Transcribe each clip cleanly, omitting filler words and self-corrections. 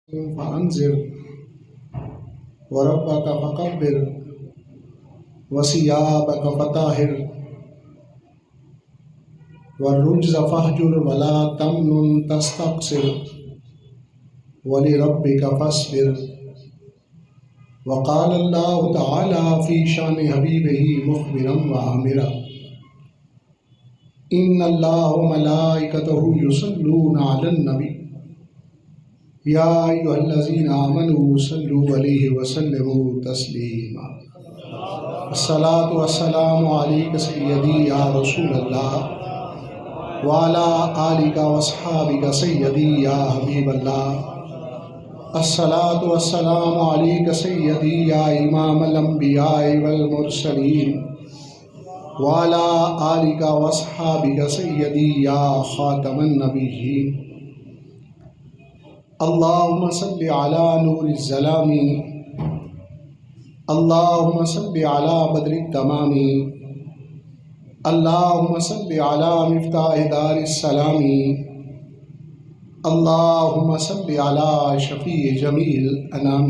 فانذر وربك فكبر وثيابك فطهر والرجز فاهجر ولا تمنن تستكثر ولربك فاصبر. وقال الله تعالى في شان حبيبه مخبرا وآمرا إن الله وملائكته يصلون على النبي يا أيها الذين آمنوا صلوا عليه وسلموا تسليما. الصلاة والسلام عليك سيدي يا رسول الله وعلى آلك وأصحابك سيدي يا حبيب الله. الصلاة والسلام عليك سيدي يا إمام الأنبياء والمرسلين وعلى آلك وأصحابك سيدي يا خاتم النبيين. اللهم صل على نور الظلام اللهم صل على بدر التمام اللهم صل على مفتاح دار السلام اللهم صل على شفیع جمیع الانام.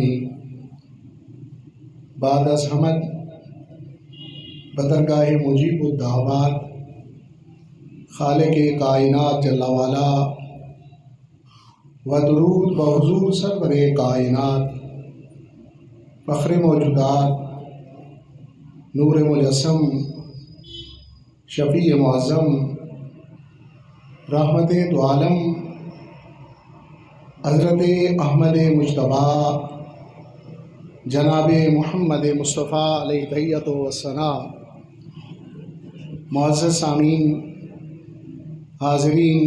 بعد از حمد بدرگاہ مجیب الدعوات خالق کائنات جل وعلا و درود بحضور سرور کائنات فخر موجودات نور مجسم شفیع معظم رحمت دو عالم حضرت احمد مجتبیٰ جناب محمد مصطفیٰ علیہ تحیۃ و ثناء. معزز سامعین، حاضرین،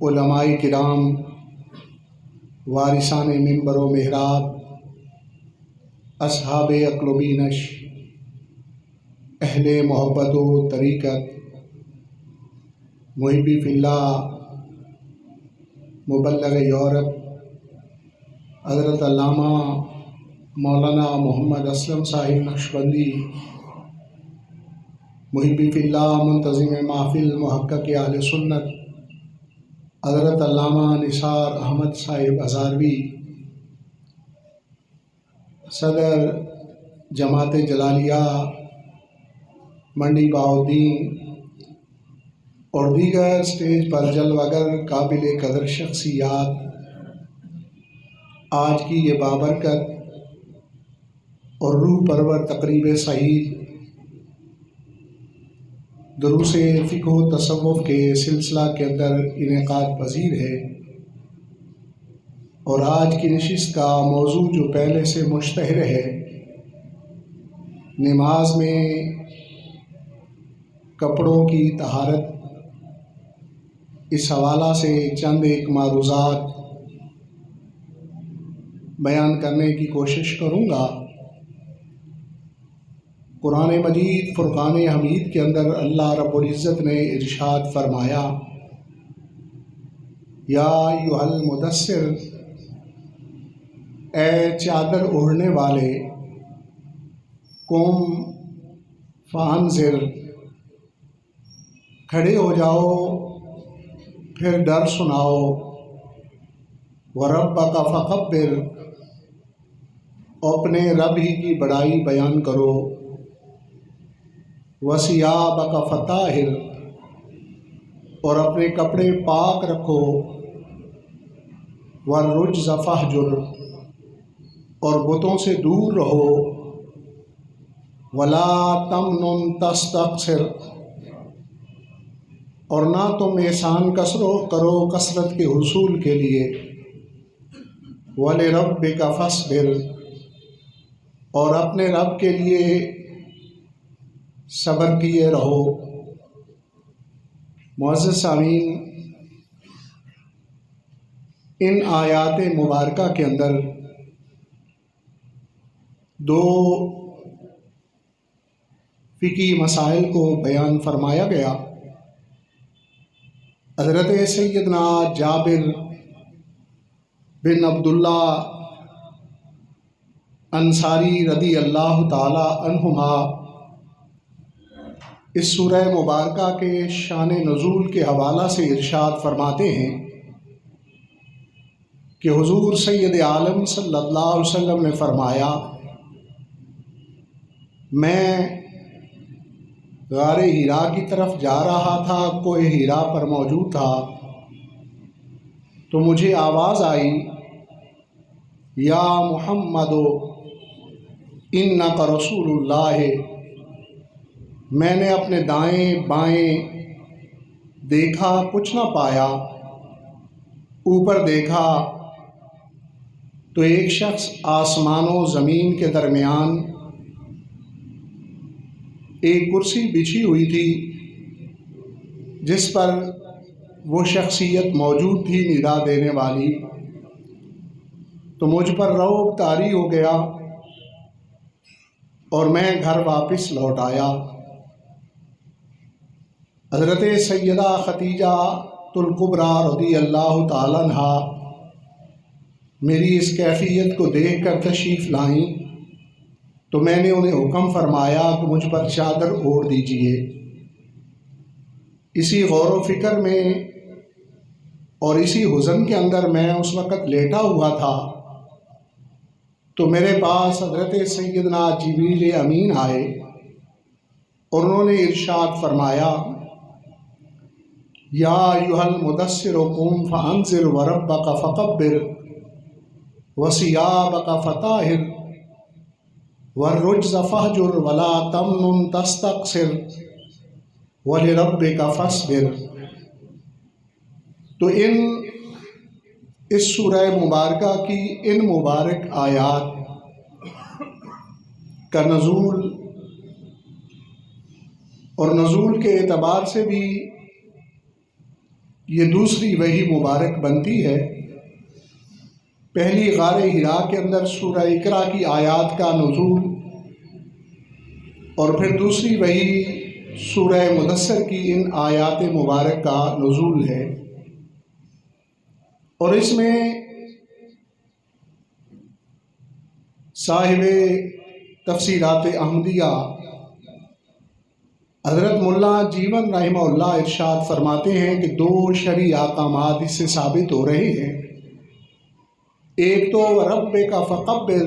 علماء کرام، وارثان منبر و محراب، اصحاب عقل و بینش، اہل محبت و طریقت، محبی فی اللہ، مبلغ یورپ حضرت علامہ مولانا محمد اسلم صاحب نقشبندی، محبی فی اللہ منتظم محفل محقق اہل سنت حضرت علامہ نثار احمد صاحب ہزاروی، صدر جماعت جلالیہ منڈی بہاؤالدین اور دیگر اسٹیج پر جلوگر قابل قدر شخصیات، آج کی یہ بابرکت اور روح پرور تقریب سعید دروس فقہ و تصوف کے سلسلہ کے اندر انعقاد پذیر ہے. اور آج کی نشست کا موضوع جو پہلے سے مشتہر ہے، نماز میں کپڑوں کی طہارت، اس حوالہ سے چند ایک معروضات بیان کرنے کی کوشش کروں گا. قرآن مجید فرقان حمید کے اندر اللہ رب العزت نے ارشاد فرمایا، یا ایھا المدثر، اے چادر اوڑھنے والے، قم فانذر، کھڑے ہو جاؤ پھر ڈر سناؤ، وربک فکبر، اپنے رب ہی کی بڑائی بیان کرو، وثیابک فطہر، اور اپنے کپڑے پاک رکھو، والرجز فاہجر، اور بتوں سے دور رہو، ولا تمنن تستکثر، اور نہ تم احسان کرو کثرت کے حصول کے لیے، وَلِرَبِّكَ فَاصْبِرْ، اور اپنے رب کے لیے صبر کیے رہو. معزز سامعین، ان آیات مبارکہ کے اندر دو فقہی مسائل کو بیان فرمایا گیا. حضرت سیدنا جابر بن عبداللہ انصاری رضی اللہ تعالی عنہما اس سورہ مبارکہ کے شان نزول کے حوالہ سے ارشاد فرماتے ہیں کہ حضور سید عالم صلی اللہ علیہ وسلم نے فرمایا، میں غار ہیرا کی طرف جا رہا تھا، کوہ ہیرا پر موجود تھا، تو مجھے آواز آئی، یا محمد انک رسول اللہ۔ میں نے اپنے دائیں بائیں دیکھا، کچھ نہ پایا، اوپر دیکھا تو ایک شخص آسمان و زمین کے درمیان ایک کرسی بچھی ہوئی تھی جس پر وہ شخصیت موجود تھی ندا دینے والی، تو مجھ پر رعب طاری ہو گیا اور میں گھر واپس لوٹ آیا۔ حضرت سیدہ خدیجہ الکبریٰ رضی اللہ تعالیٰ عنہا میری اس کیفیت کو دیکھ کر تشریف لائیں تو میں نے انہیں حکم فرمایا کہ مجھ پر چادر اوڑھ دیجیے۔ اسی غور و فکر میں اور اسی حزن کے اندر میں اس وقت لیٹا ہوا تھا تو میرے پاس حضرت سیدنا جبریل امین آئے اور انہوں نے ارشاد فرمایا، یا ایھا المدثر قم فانذر وربک فکبر وثیابک فطہر والرجز فاہجر ولا تمنن تستکثر ولربک فاصبر۔ تو اس سورہ مبارکہ کی ان مبارک آیات کا نزول اور نزول کے اعتبار سے بھی یہ دوسری وحی مبارک بنتی ہے۔ پہلی غار ہرا کے اندر سورہ اقرا کی آیات کا نزول اور پھر دوسری وحی سورہ مدثر کی ان آیات مبارک کا نزول ہے، اور اس میں صاحب تفسیرات احمدیہ حضرت ملا جیون رحمہ اللہ ارشاد فرماتے ہیں کہ دو شرعی احکامات اس سے ثابت ہو رہے ہیں۔ ایک تو ربک فکبر،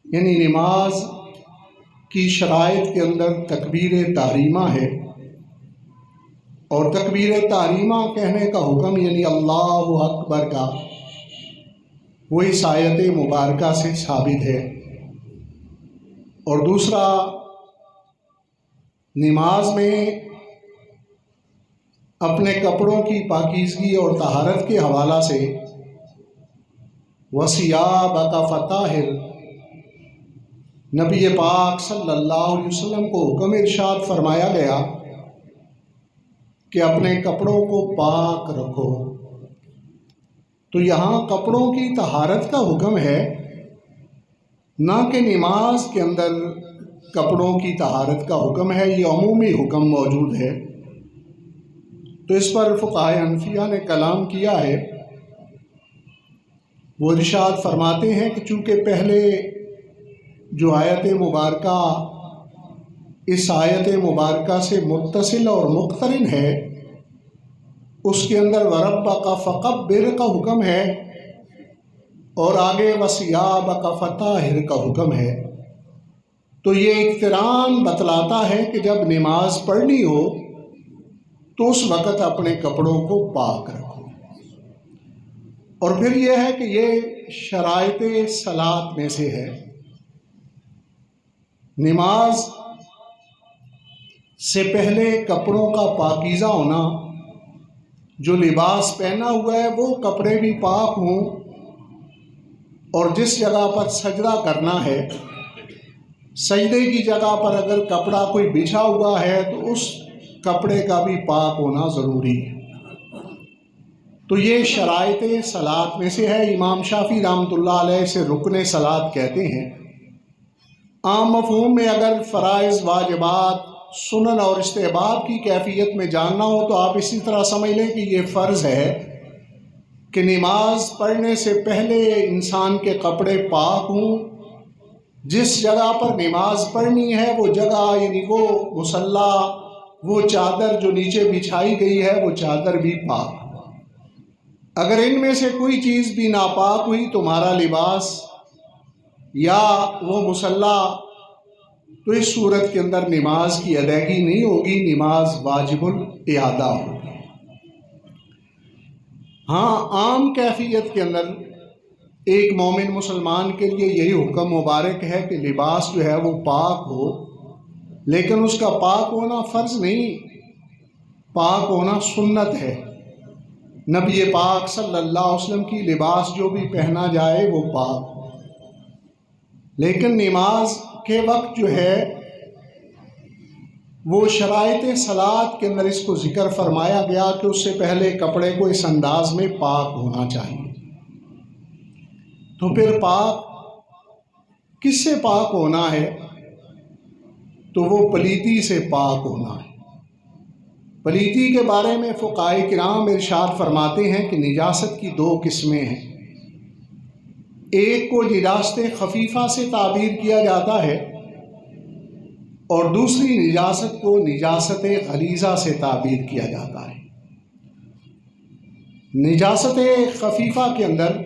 یعنی نماز کی شرائط کے اندر تکبیر تحریمہ ہے، اور تکبیر تحریمہ کہنے کا حکم یعنی اللہ اکبر کا وہ اس آیت مبارکہ سے ثابت ہے۔ اور دوسرا، نماز میں اپنے کپڑوں کی پاکیزگی اور طہارت کے حوالہ سے وثیابک فطہر، نبی پاک صلی اللہ علیہ وسلم کو حکم ارشاد فرمایا گیا کہ اپنے کپڑوں کو پاک رکھو۔ تو یہاں کپڑوں کی طہارت کا حکم ہے، نہ کہ نماز کے اندر کپڑوں کی طہارت کا حکم ہے، یہ عمومی حکم موجود ہے۔ تو اس پر فقہائے حنفیہ نے کلام کیا ہے، وہ ارشاد فرماتے ہیں کہ چونکہ پہلے جو آیت مبارکہ اس آیت مبارکہ سے متصل اور مقترن ہے، اس کے اندر وربک فکبر کا حکم ہے اور آگے وثیابک فطہر کا حکم ہے، تو یہ اقتران بتلاتا ہے کہ جب نماز پڑھنی ہو تو اس وقت اپنے کپڑوں کو پاک رکھو۔ اور پھر یہ ہے کہ یہ شرائط صلاۃ میں سے ہے۔ نماز سے پہلے کپڑوں کا پاکیزہ ہونا، جو لباس پہنا ہوا ہے وہ کپڑے بھی پاک ہوں، اور جس جگہ پر سجدہ کرنا ہے سجدے کی جگہ پر اگر کپڑا کوئی بچھا ہوا ہے تو اس کپڑے کا بھی پاک ہونا ضروری ہے۔ تو یہ شرائط صلاۃ میں سے ہے۔ امام شافعی رحمۃ اللہ علیہ سے رکن صلاۃ کہتے ہیں۔ عام مفہوم میں اگر فرائض، واجبات، سنن اور استحباب کی کیفیت میں جاننا ہو تو آپ اسی طرح سمجھ لیں کہ یہ فرض ہے کہ نماز پڑھنے سے پہلے انسان کے کپڑے پاک ہوں، جس جگہ پر نماز پڑھنی ہے وہ جگہ یعنی وہ مصلی، وہ چادر جو نیچے بچھائی گئی ہے وہ چادر بھی پاک ہو۔ اگر ان میں سے کوئی چیز بھی ناپاک ہوئی تمہارا لباس یا وہ مصلی، تو اس صورت کے اندر نماز کی ادائیگی نہیں ہوگی، نماز واجب الاعادہ ہوگی۔ ہاں، عام کیفیت کے اندر ایک مومن مسلمان کے لیے یہی حکم مبارک ہے کہ لباس جو ہے وہ پاک ہو، لیکن اس کا پاک ہونا فرض نہیں، پاک ہونا سنت ہے۔ نبی پاک صلی اللہ علیہ وسلم کی لباس جو بھی پہنا جائے وہ پاک ہو، لیکن نماز کے وقت جو ہے وہ شرائط صلاۃ کے اندر اس کو ذکر فرمایا گیا کہ اس سے پہلے کپڑے کو اس انداز میں پاک ہونا چاہیے۔ تو پھر پاک کس سے پاک ہونا ہے؟ تو وہ پلیتی سے پاک ہونا ہے۔ پلیتی کے بارے میں فقہاء کرام ارشاد فرماتے ہیں کہ نجاست کی دو قسمیں ہیں، ایک کو نجاست خفیفہ سے تعبیر کیا جاتا ہے اور دوسری نجاست کو نجاست غلیظہ سے تعبیر کیا جاتا ہے۔ نجاست خفیفہ کے اندر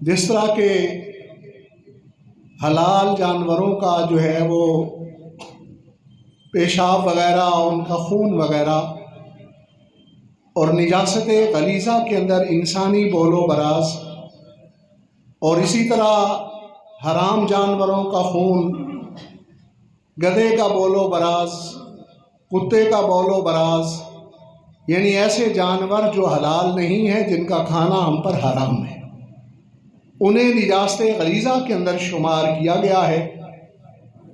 جس طرح کے حلال جانوروں کا جو ہے وہ پیشاب وغیرہ، ان کا خون وغیرہ، اور نجاست غلیظہ کے اندر انسانی بول و براز، اور اسی طرح حرام جانوروں کا خون، گدھے کا بول و براز، کتے کا بول و براز، یعنی ایسے جانور جو حلال نہیں ہیں، جن کا کھانا ہم پر حرام ہے، انہیں نجاست غلیظہ کے اندر شمار کیا گیا ہے،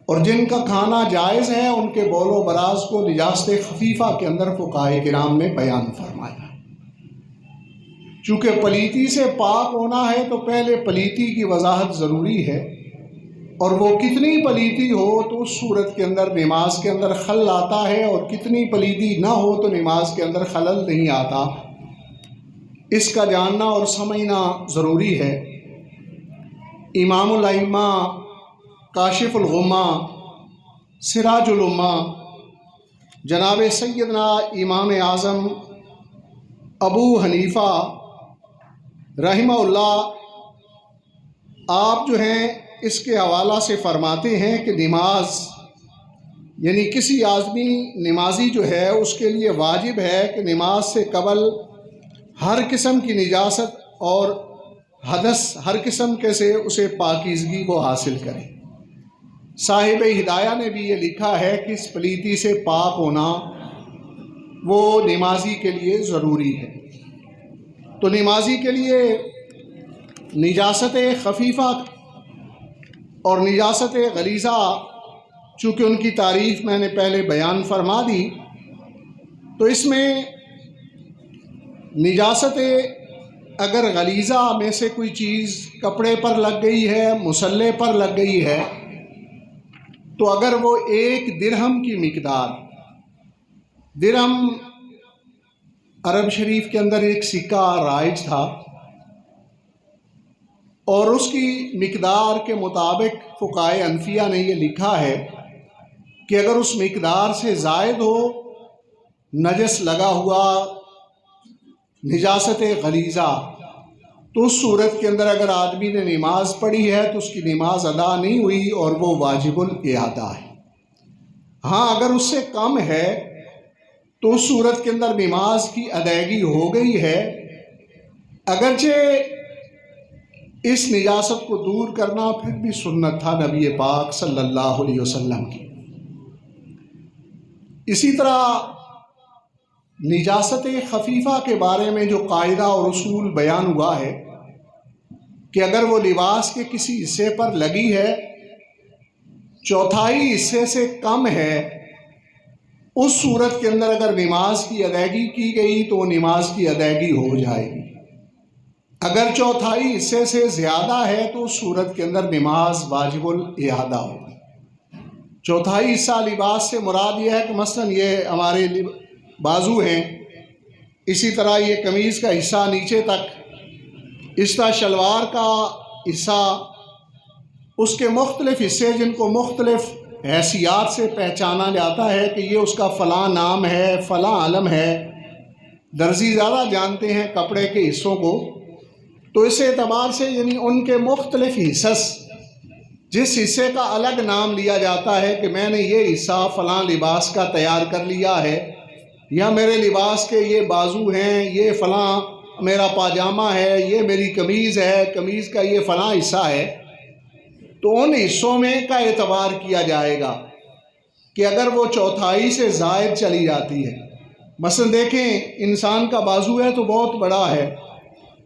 اور جن کا کھانا جائز ہے ان کے بول و براز کو نجاست خفیفہ کے اندر فقہاء کرام نے بیان فرمایا ہے۔ چونکہ پلیتی سے پاک ہونا ہے تو پہلے پلیتی کی وضاحت ضروری ہے، اور وہ کتنی پلیتی ہو تو اس صورت کے اندر نماز کے اندر خلل آتا ہے، اور کتنی پلیتی نہ ہو تو نماز کے اندر خلل نہیں آتا۔ اس کا جاننا اور سمجھنا ضروری ہے۔ امام الائمہ، کاشف الغمہ، سراج الامہ، جناب سیدنا امام اعظم ابو حنیفہ رحمہ اللہ، آپ جو ہیں اس کے حوالہ سے فرماتے ہیں کہ نماز، یعنی کسی آدمی نمازی جو ہے اس کے لیے واجب ہے کہ نماز سے قبل ہر قسم کی نجاست اور حدث ہر قسم کے سے اسے پاکیزگی کو حاصل کرے۔ صاحب ہدایہ نے بھی یہ لکھا ہے کہ اس پلیتی سے پاک ہونا وہ نمازی کے لیے ضروری ہے۔ تو نمازی کے لیے نجاست خفیفہ اور نجاست غلیظہ، چونکہ ان کی تعریف میں نے پہلے بیان فرما دی، تو اس میں نجاست اگر غلیظہ میں سے کوئی چیز کپڑے پر لگ گئی ہے، مصلی پر لگ گئی ہے، تو اگر وہ 1 درہم کی مقدار، درہم عرب شریف کے اندر ایک سکہ رائج تھا، اور اس کی مقدار کے مطابق فقہاء حنفیہ نے یہ لکھا ہے کہ اگر اس مقدار سے زائد ہو، نجس لگا ہوا، نجاست غلیظہ، تو اس صورت کے اندر اگر آدمی نے نماز پڑھی ہے تو اس کی نماز ادا نہیں ہوئی اور وہ واجب الاعادہ ہے۔ ہاں، اگر اس سے کم ہے تو اس صورت کے اندر نماز کی ادائیگی ہو گئی ہے، اگرچہ اس نجاست کو دور کرنا پھر بھی سنت تھا نبی پاک صلی اللہ علیہ وسلم کی۔ اسی طرح نجاست خفیفہ کے بارے میں جو قاعدہ اور اصول بیان ہوا ہے کہ اگر وہ لباس کے کسی حصے پر لگی ہے، 1/4 حصے سے کم ہے، اس صورت کے اندر اگر نماز کی ادائیگی کی گئی تو وہ نماز کی ادائیگی ہو جائے گی۔ اگر 1/4 حصے سے زیادہ ہے تو اس صورت کے اندر نماز واجب الاعادہ ہوگی۔ 1/4 حصہ لباس سے مراد یہ ہے کہ مثلا یہ ہمارے بازو ہیں، اسی طرح یہ قمیض کا حصہ نیچے تک، اس طرح شلوار کا حصہ، اس کے مختلف حصے جن کو مختلف حیثیات سے پہچانا جاتا ہے کہ یہ اس کا فلاں نام ہے، فلاں علم ہے، درزی زیادہ جانتے ہیں کپڑے کے حصوں کو، تو اس اعتبار سے یعنی ان کے مختلف حصص، جس حصے کا الگ نام لیا جاتا ہے کہ میں نے یہ حصہ فلاں لباس کا تیار کر لیا ہے، یا میرے لباس کے یہ بازو ہیں، یہ فلاں میرا پاجامہ ہے، یہ میری قمیض ہے، قمیض کا یہ فلاں حصہ ہے، تو ان حصوں میں کا اعتبار کیا جائے گا کہ اگر وہ چوتھائی سے زائد چلی جاتی ہے، مثلا دیکھیں انسان کا بازو ہے تو بہت بڑا ہے،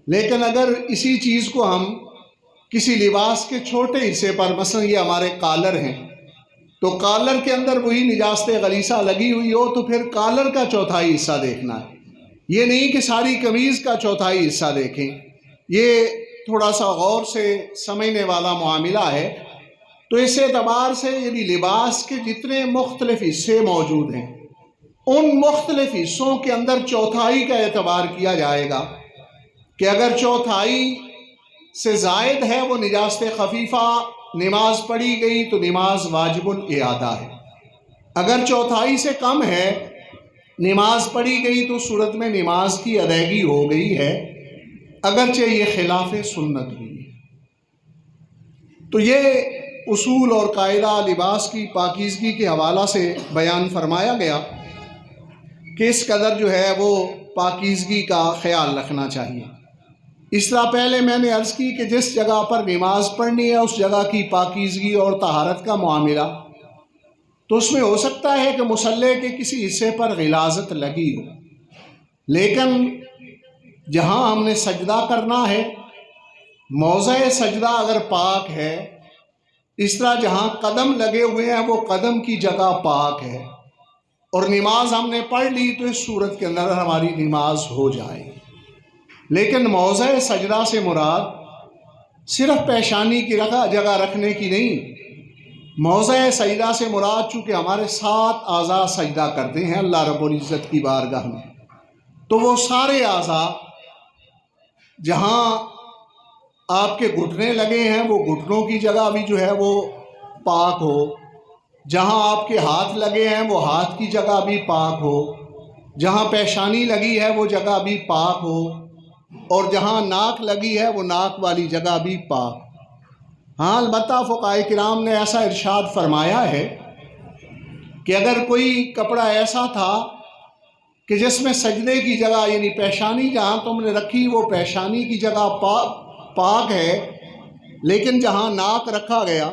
لیکن اگر اسی چیز کو ہم کسی لباس کے چھوٹے حصے پر، مثلا یہ ہمارے کالر ہیں، تو کالر کے اندر وہی نجاست غلیظہ لگی ہوئی ہو تو پھر کالر کا چوتھائی حصہ دیکھنا ہے، یہ نہیں کہ ساری قمیض کا چوتھائی حصہ دیکھیں۔ یہ تھوڑا سا غور سے سمجھنے والا معاملہ ہے۔ تو اس اعتبار سے یعنی لباس کے جتنے مختلف حصے موجود ہیں، ان مختلف حصوں کے اندر چوتھائی کا اعتبار کیا جائے گا کہ اگر چوتھائی سے زائد ہے وہ نجاست خفیفہ، نماز پڑھی گئی تو نماز واجب الاعادہ ہے۔ اگر چوتھائی سے کم ہے، نماز پڑھی گئی تو صورت میں نماز کی ادائیگی ہو گئی ہے، اگرچہ یہ خلاف سنت ہوئی ہے۔ تو یہ اصول اور قاعدہ لباس کی پاکیزگی کے حوالہ سے بیان فرمایا گیا کہ اس قدر جو ہے وہ پاکیزگی کا خیال رکھنا چاہیے۔ اس طرح پہلے میں نے عرض کی کہ جس جگہ پر نماز پڑھنی ہے اس جگہ کی پاکیزگی اور طہارت کا معاملہ، تو اس میں ہو سکتا ہے کہ مصلی کے کسی حصے پر غلاظت لگی ہو، لیکن جہاں ہم نے سجدہ کرنا ہے، موضع سجدہ اگر پاک ہے، اس طرح جہاں قدم لگے ہوئے ہیں وہ قدم کی جگہ پاک ہے، اور نماز ہم نے پڑھ لی تو اس صورت کے اندر ہماری نماز ہو جائے۔ لیکن موضع سجدہ سے مراد صرف پیشانی کی جگہ رکھنے کی نہیں، موضع سجدہ سے مراد چونکہ ہمارے 7 اعضاء سجدہ کرتے ہیں اللہ رب العزت کی بارگاہ میں، تو وہ سارے اعضاء جہاں آپ کے گھٹنے لگے ہیں وہ گھٹنوں کی جگہ بھی جو ہے وہ پاک ہو، جہاں آپ کے ہاتھ لگے ہیں وہ ہاتھ کی جگہ بھی پاک ہو، جہاں پیشانی لگی ہے وہ جگہ بھی پاک ہو، اور جہاں ناک لگی ہے وہ ناک والی جگہ بھی پاک۔ ہاں البتہ فقہائے کرام نے ایسا ارشاد فرمایا ہے کہ اگر کوئی کپڑا ایسا تھا کہ جس میں سجدے کی جگہ یعنی پیشانی جہاں تم نے رکھی وہ پیشانی کی جگہ پاک ہے، لیکن جہاں ناک رکھا گیا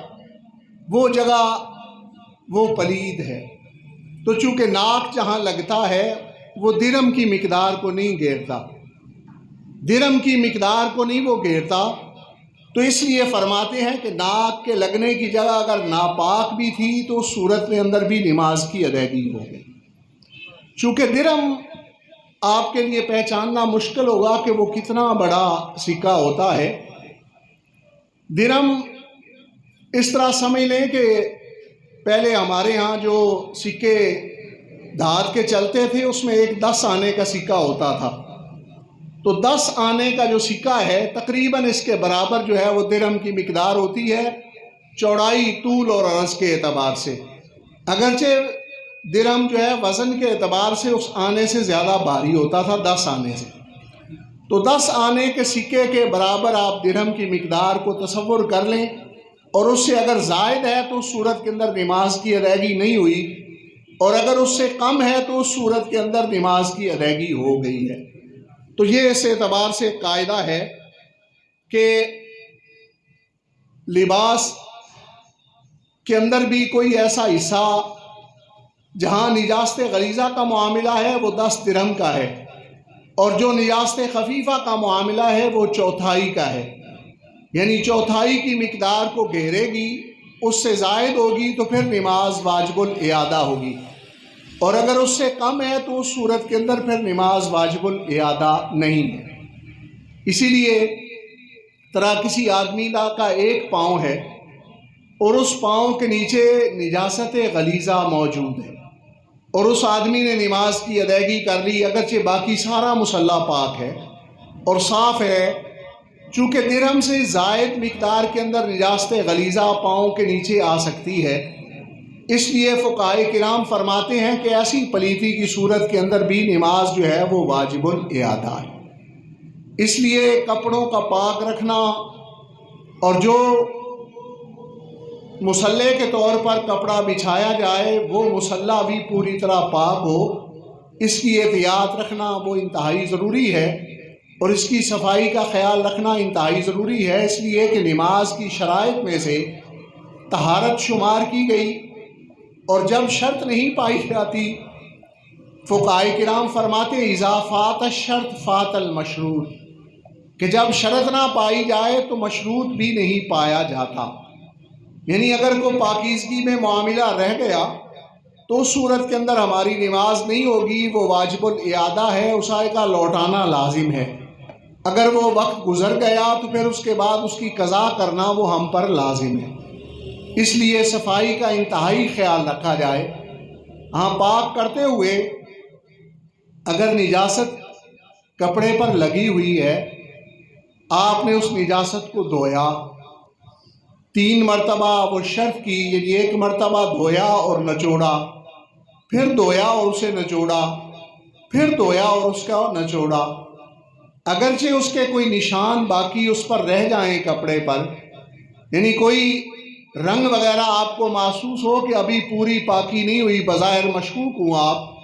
وہ جگہ وہ پلید ہے، تو چونکہ ناک جہاں لگتا ہے وہ درہم کی مقدار کو نہیں گھیرتا، درہم کی مقدار کو نہیں وہ گھیرتا، تو اس لیے فرماتے ہیں کہ ناک کے لگنے کی جگہ اگر ناپاک بھی تھی تو اس صورت میں اندر بھی نماز کی ادائیگی ہو گئی۔ چونکہ درہم آپ کے لیے پہچاننا مشکل ہوگا کہ وہ کتنا بڑا سکہ ہوتا ہے۔ درہم اس طرح سمجھ لیں کہ پہلے ہمارے ہاں جو سکے دھات کے چلتے تھے اس میں ایک 10 آنے کا سکہ ہوتا تھا، تو 10 آنے کا جو سکہ ہے تقریباً اس کے برابر جو ہے وہ درہم کی مقدار ہوتی ہے، چوڑائی، طول اور عرض کے اعتبار سے، اگرچہ درہم جو ہے وزن کے اعتبار سے اس آنے سے زیادہ بھاری ہوتا تھا 10 آنے سے، تو 10 آنے کے سکے کے برابر آپ درہم کی مقدار کو تصور کر لیں، اور اس سے اگر زائد ہے تو اس صورت کے اندر نماز کی ادائیگی نہیں ہوئی، اور اگر اس سے کم ہے تو اس صورت کے اندر نماز کی ادائیگی ہو گئی ہے۔ تو یہ اس اعتبار سے قاعدہ ہے کہ لباس کے اندر بھی کوئی ایسا حصہ جہاں نجاست غلیظہ کا معاملہ ہے وہ 10 درہم کا ہے، اور جو نجاست خفیفہ کا معاملہ ہے وہ چوتھائی کا ہے، یعنی چوتھائی کی مقدار کو گھیرے گی، اس سے زائد ہوگی تو پھر نماز واجب الاعادہ ہوگی، اور اگر اس سے کم ہے تو اس صورت کے اندر پھر نماز واجب الاعادہ نہیں ہے۔ اسی لیے طرح کسی آدمی کا ایک پاؤں ہے اور اس پاؤں کے نیچے نجاست غلیظہ موجود ہے، اور اس آدمی نے نماز کی ادائیگی کر لی، اگرچہ باقی سارا مصلی پاک ہے اور صاف ہے، چونکہ درہم سے زائد مقدار کے اندر نجاست غلیظہ پاؤں کے نیچے آ سکتی ہے، اس لیے فقہائے کرام فرماتے ہیں کہ ایسی پلیتی کی صورت کے اندر بھی نماز جو ہے وہ واجب الاعادہ ہے۔ اس لیے کپڑوں کا پاک رکھنا اور جو مصلی کے طور پر کپڑا بچھایا جائے وہ مصلی بھی پوری طرح پاک ہو، اس کی احتیاط رکھنا وہ انتہائی ضروری ہے، اور اس کی صفائی کا خیال رکھنا انتہائی ضروری ہے، اس لیے کہ نماز کی شرائط میں سے طہارت شمار کی گئی، اور جب شرط نہیں پائی جاتی فقہائے کرام فرماتے ہیں اذا فات الشرط فات المشروط، کہ جب شرط نہ پائی جائے تو مشروط بھی نہیں پایا جاتا۔ یعنی اگر کوئی پاکیزگی میں معاملہ رہ گیا تو اس صورت کے اندر ہماری نماز نہیں ہوگی، وہ واجب الاعادہ ہے، اسے کا لوٹانا لازم ہے۔ اگر وہ وقت گزر گیا تو پھر اس کے بعد اس کی قضا کرنا وہ ہم پر لازم ہے۔ اس لیے صفائی کا انتہائی خیال رکھا جائے۔ ہاں، پاک کرتے ہوئے اگر نجاست کپڑے پر لگی ہوئی ہے، آپ نے اس نجاست کو دھویا 3 مرتبہ، وہ شرط کی، یعنی 1 مرتبہ دھویا اور نچوڑا، پھر دھویا اور اسے نچوڑا، پھر دھویا اور اس کا نچوڑا، اگرچہ اس کے کوئی نشان باقی اس پر رہ جائیں کپڑے پر، یعنی کوئی رنگ وغیرہ آپ کو محسوس ہو کہ ابھی پوری پاکی نہیں ہوئی، بظاہر مشکوک ہوں آپ،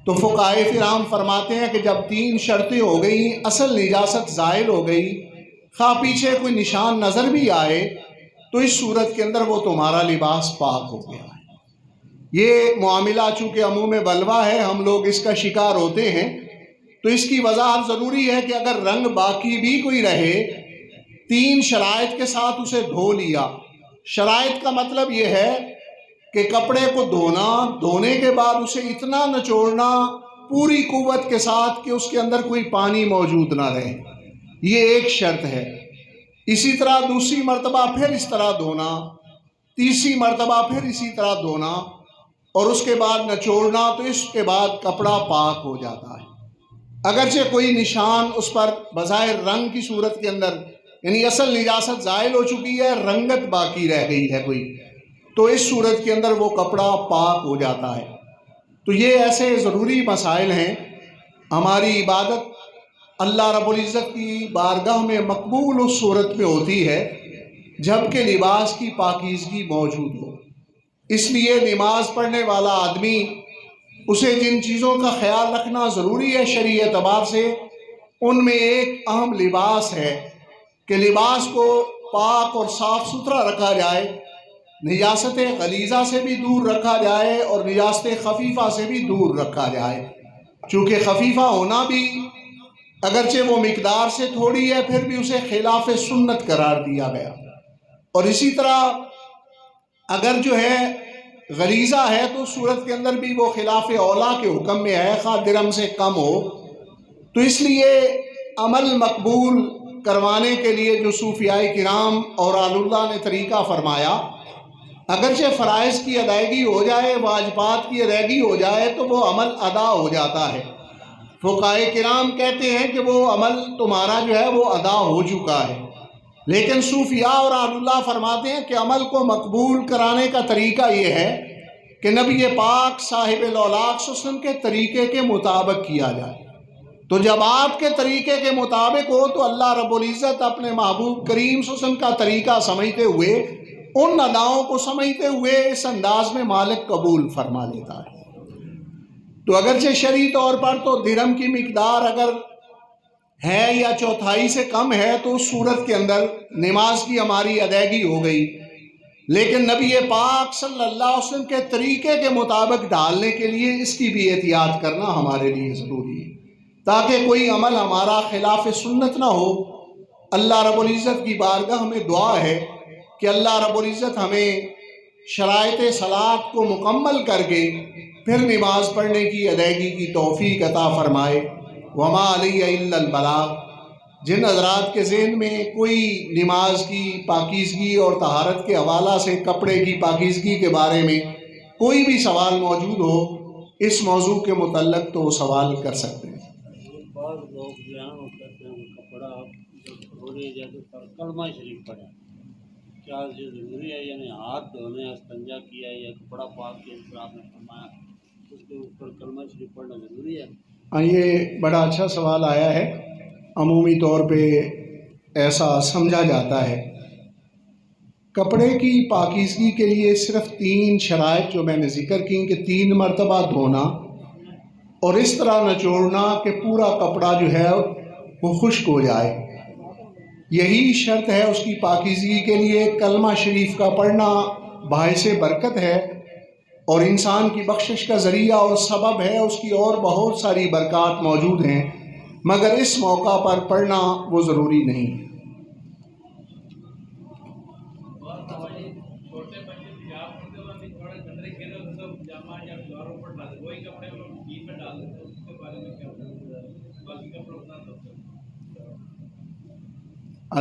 تو فقہائے کرام فرماتے ہیں کہ جب 3 شرطیں ہو گئیں، اصل نجاست زائل ہو گئی، خواہ پیچھے کوئی نشان نظر بھی آئے، تو اس صورت کے اندر وہ تمہارا لباس پاک ہو گیا ہے۔ یہ معاملہ چونکہ عموم بلوہ ہے، ہم لوگ اس کا شکار ہوتے ہیں، تو اس کی وضاحت ضروری ہے کہ اگر رنگ باقی بھی کوئی رہے، 3 شرائط کے ساتھ اسے دھو لیا۔ شرائط کا مطلب یہ ہے کہ کپڑے کو دھونے کے بعد اسے اتنا نچوڑنا پوری قوت کے ساتھ کہ اس کے اندر کوئی پانی موجود نہ رہے، یہ ایک شرط ہے۔ اسی طرح دوسری مرتبہ پھر اس طرح دھونا، تیسری مرتبہ پھر اسی طرح دھونا، اور اس کے بعد نچوڑنا، تو اس کے بعد کپڑا پاک ہو جاتا ہے۔ اگرچہ کوئی نشان اس پر بظاہر رنگ کی صورت کے اندر، یعنی اصل نجاست زائل ہو چکی ہے، رنگت باقی رہ گئی ہے کوئی، تو اس صورت کے اندر وہ کپڑا پاک ہو جاتا ہے۔ تو یہ ایسے ضروری مسائل ہیں۔ ہماری عبادت اللہ رب العزت کی بارگاہ میں مقبول اس صورت میں ہوتی ہے جب کہ لباس کی پاکیزگی موجود ہو۔ اس لیے نماز پڑھنے والا آدمی، اسے جن چیزوں کا خیال رکھنا ضروری ہے شرعی اعتبار سے، ان میں ایک اہم لباس ہے کہ لباس کو پاک اور صاف ستھرا رکھا جائے، نجاست غلیظہ سے بھی دور رکھا جائے اور نجاست خفیفہ سے بھی دور رکھا جائے، چونکہ خفیفہ ہونا بھی اگرچہ وہ مقدار سے تھوڑی ہے پھر بھی اسے خلاف سنت قرار دیا گیا، اور اسی طرح اگر جو ہے غلیظہ ہے تو صورت کے اندر بھی وہ خلاف اولا کے حکم میں ہے، خواہ درم سے کم ہو۔ تو اس لیے عمل مقبول کروانے کے لیے جو صوفیاء کرام اور اللہ نے طریقہ فرمایا، اگرچہ فرائض کی ادائیگی ہو جائے، واجبات کی ادائیگی ہو جائے تو وہ عمل ادا ہو جاتا ہے۔ فقہائے کرام کہتے ہیں کہ وہ عمل تمہارا جو ہے وہ ادا ہو چکا ہے، لیکن صوفیاء اور اللہ فرماتے ہیں کہ عمل کو مقبول کرانے کا طریقہ یہ ہے کہ نبی پاک صاحب الاولاق صلی اللہ علیہ وسلم کے طریقے کے مطابق کیا جائے۔ تو جب آپ کے طریقے کے مطابق ہو تو اللہ رب العزت اپنے محبوب کریم صلی اللہ علیہ وسلم کا طریقہ سمجھتے ہوئے، ان اداؤں کو سمجھتے ہوئے اس انداز میں مالک قبول فرما لیتا ہے۔ تو اگرچہ شرعی طور پر تو درہم کی مقدار اگر ہے یا چوتھائی سے کم ہے تو اس صورت کے اندر نماز کی ہماری ادائیگی ہو گئی، لیکن نبی پاک صلی اللہ علیہ وسلم کے طریقے کے مطابق ڈالنے کے لیے اس کی بھی احتیاط کرنا ہمارے لیے ضروری ہے، تاکہ کوئی عمل ہمارا خلاف سنت نہ ہو۔ اللہ رب العزت کی بارگاہ میں دعا ہے کہ اللہ رب العزت ہمیں شرائط صلاۃ کو مکمل کر کے پھر نماز پڑھنے کی ادائیگی کی توفیق عطا فرمائے۔ وما علیہ الا البلاغ۔ جن حضرات کے ذہن میں کوئی نماز کی پاکیزگی اور طہارت کے حوالہ سے کپڑے کی پاکیزگی کے بارے میں کوئی بھی سوال موجود ہو اس موضوع کے متعلق تو وہ سوال کر سکتے ہیں۔ بعض لوگ جو ہیں وہ کہتے ہیں کپڑا کلمہ شریف پڑھیں، کیا یہ ضروری ہے، یعنی ہاتھ دھونے استنجا کیا یا کپڑا پاک کے اس طرح آپ نے فرمایا اس کے اوپر کلمہ شریف پڑھنا ضروری ہے؟ ہاں، یہ بڑا اچھا سوال آیا ہے۔ عمومی طور پہ ایسا سمجھا جاتا ہے کپڑے کی پاکیزگی کے لیے صرف 3 شرائط جو میں نے ذکر کی کہ 3 مرتبہ دھونا اور اس طرح نچوڑنا کہ پورا کپڑا جو ہے وہ خشک ہو جائے، یہی شرط ہے اس کی پاکیزگی کے لیے۔ کلمہ شریف کا پڑھنا باعث برکت ہے اور انسان کی بخشش کا ذریعہ اور سبب ہے، اس کی اور بہت ساری برکات موجود ہیں، مگر اس موقع پر پڑھنا وہ ضروری نہیں۔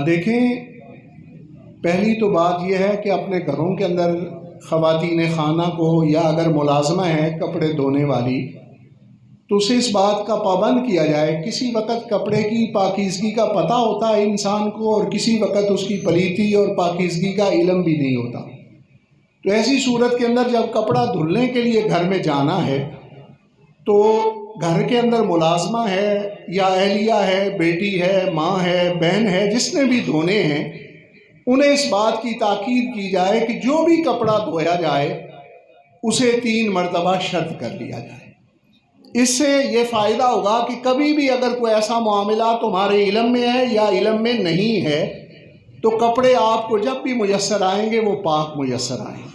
دیکھیں، پہلی تو بات یہ ہے کہ اپنے گھروں کے اندر خواتین خانہ کو یا اگر ملازمہ ہے کپڑے دھونے والی تو اسے اس بات کا پابند کیا جائے۔ کسی وقت کپڑے کی پاکیزگی کا پتہ ہوتا ہے انسان کو اور کسی وقت اس کی پلیتی اور پاکیزگی کا علم بھی نہیں ہوتا، تو ایسی صورت کے اندر جب کپڑا دھلنے کے لیے گھر میں جانا ہے تو گھر کے اندر ملازمہ ہے یا اہلیہ ہے، بیٹی ہے، ماں ہے، بہن ہے، جس نے بھی دھونے ہیں انہیں اس بات کی تاکید کی جائے کہ جو بھی کپڑا دھویا جائے اسے 3 مرتبہ شرط کر لیا جائے۔ اس سے یہ فائدہ ہوگا کہ کبھی بھی اگر کوئی ایسا معاملہ تمہارے علم میں ہے یا علم میں نہیں ہے تو کپڑے آپ کو جب بھی میسر آئیں گے وہ پاک میسر آئیں گے،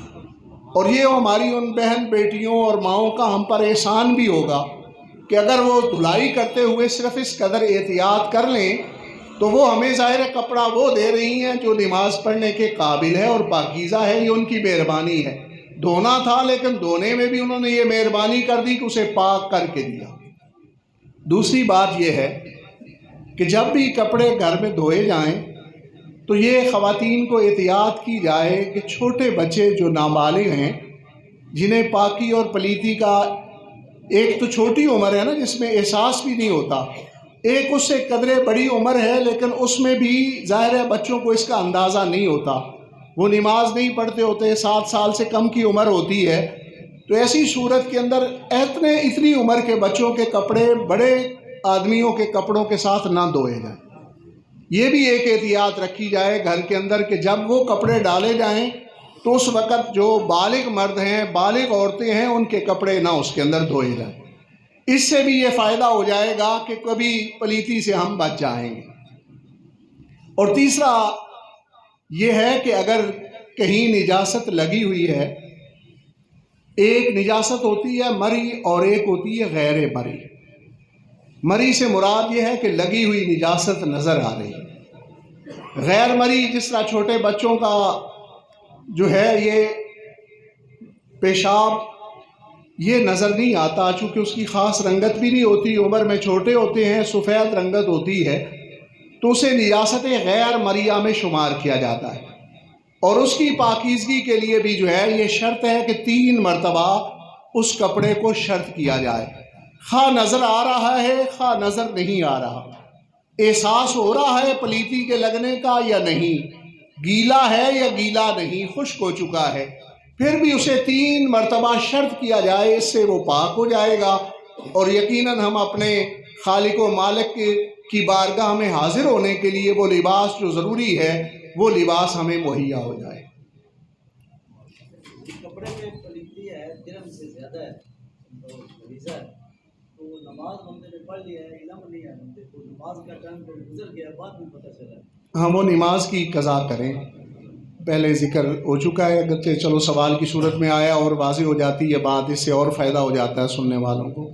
اور یہ ہماری ان بہن بیٹیوں اور ماؤں کا ہم پر احسان بھی ہوگا کہ اگر وہ دھلائی کرتے ہوئے صرف اس قدر احتیاط کر لیں تو وہ ہمیں ظاہر کپڑا وہ دے رہی ہیں جو نماز پڑھنے کے قابل ہے اور پاکیزہ ہے۔ یہ ان کی مہربانی ہے، دھونا تھا لیکن دھونے میں بھی انہوں نے یہ مہربانی کر دی کہ اسے پاک کر کے دیا۔ دوسری بات یہ ہے کہ جب بھی کپڑے گھر میں دھوئے جائیں تو یہ خواتین کو احتیاط کی جائے کہ چھوٹے بچے جو نابالغ ہیں جنہیں پاکی اور پلیتی کا ایک تو چھوٹی عمر ہے نا جس میں احساس بھی نہیں ہوتا، ایک اس سے قدرے بڑی عمر ہے لیکن اس میں بھی ظاہر ہے بچوں کو اس کا اندازہ نہیں ہوتا، وہ نماز نہیں پڑھتے ہوتے، 7 سال سے کم کی عمر ہوتی ہے، تو ایسی صورت کے اندر اتنی عمر کے بچوں کے کپڑے بڑے آدمیوں کے کپڑوں کے ساتھ نہ دھوئے جائیں۔ یہ بھی ایک احتیاط رکھی جائے گھر کے اندر کہ جب وہ کپڑے ڈالے جائیں تو اس وقت جو بالغ مرد ہیں، بالغ عورتیں ہیں، ان کے کپڑے نہ اس کے اندر دھوئے جائیں۔ اس سے بھی یہ فائدہ ہو جائے گا کہ کبھی پلیتی سے ہم بچ جائیں گے۔ اور تیسرا یہ ہے کہ اگر کہیں نجاست لگی ہوئی ہے، ایک نجاست ہوتی ہے مری اور ایک ہوتی ہے غیر مری۔ مری سے مراد یہ ہے کہ لگی ہوئی نجاست نظر آ رہی ہے، غیر مری جس طرح چھوٹے بچوں کا جو ہے یہ پیشاب یہ نظر نہیں آتا چونکہ اس کی خاص رنگت بھی نہیں ہوتی، عمر میں چھوٹے ہوتے ہیں، سفید رنگت ہوتی ہے، تو اسے نجاست غیر مریہ میں شمار کیا جاتا ہے، اور اس کی پاکیزگی کے لیے بھی جو ہے یہ شرط ہے کہ 3 مرتبہ اس کپڑے کو شرط کیا جائے، خواہ نظر آ رہا ہے خواہ نظر نہیں آ رہا، احساس ہو رہا ہے پلیتی کے لگنے کا یا نہیں، گیلا ہے یا گیلا نہیں، خشک ہو چکا ہے، پھر بھی اسے 3 مرتبہ شرط کیا جائے، اس سے وہ پاک ہو جائے گا، اور یقیناً ہم اپنے خالق و مالک کی بارگاہ میں حاضر ہونے کے لیے وہ لباس جو ضروری ہے وہ لباس ہمیں مہیا ہو جائے۔ کپڑے میں پلیتی ہے، جرم سے زیادہ ہے تو غریزہ ہے، تو نماز بندے نے پڑھ لیا ہے، علم نہیں ہے بندے کو، نماز کا ٹائم تو گزر گیا، بعد میں پتہ چلا، ہم وہ نماز کی قضا کریں، پہلے ذکر ہو چکا ہے، اگرچہ چلو سوال کی صورت میں آیا اور واضح ہو جاتی ہے بات، اس سے اور فائدہ ہو جاتا ہے سننے والوں کو۔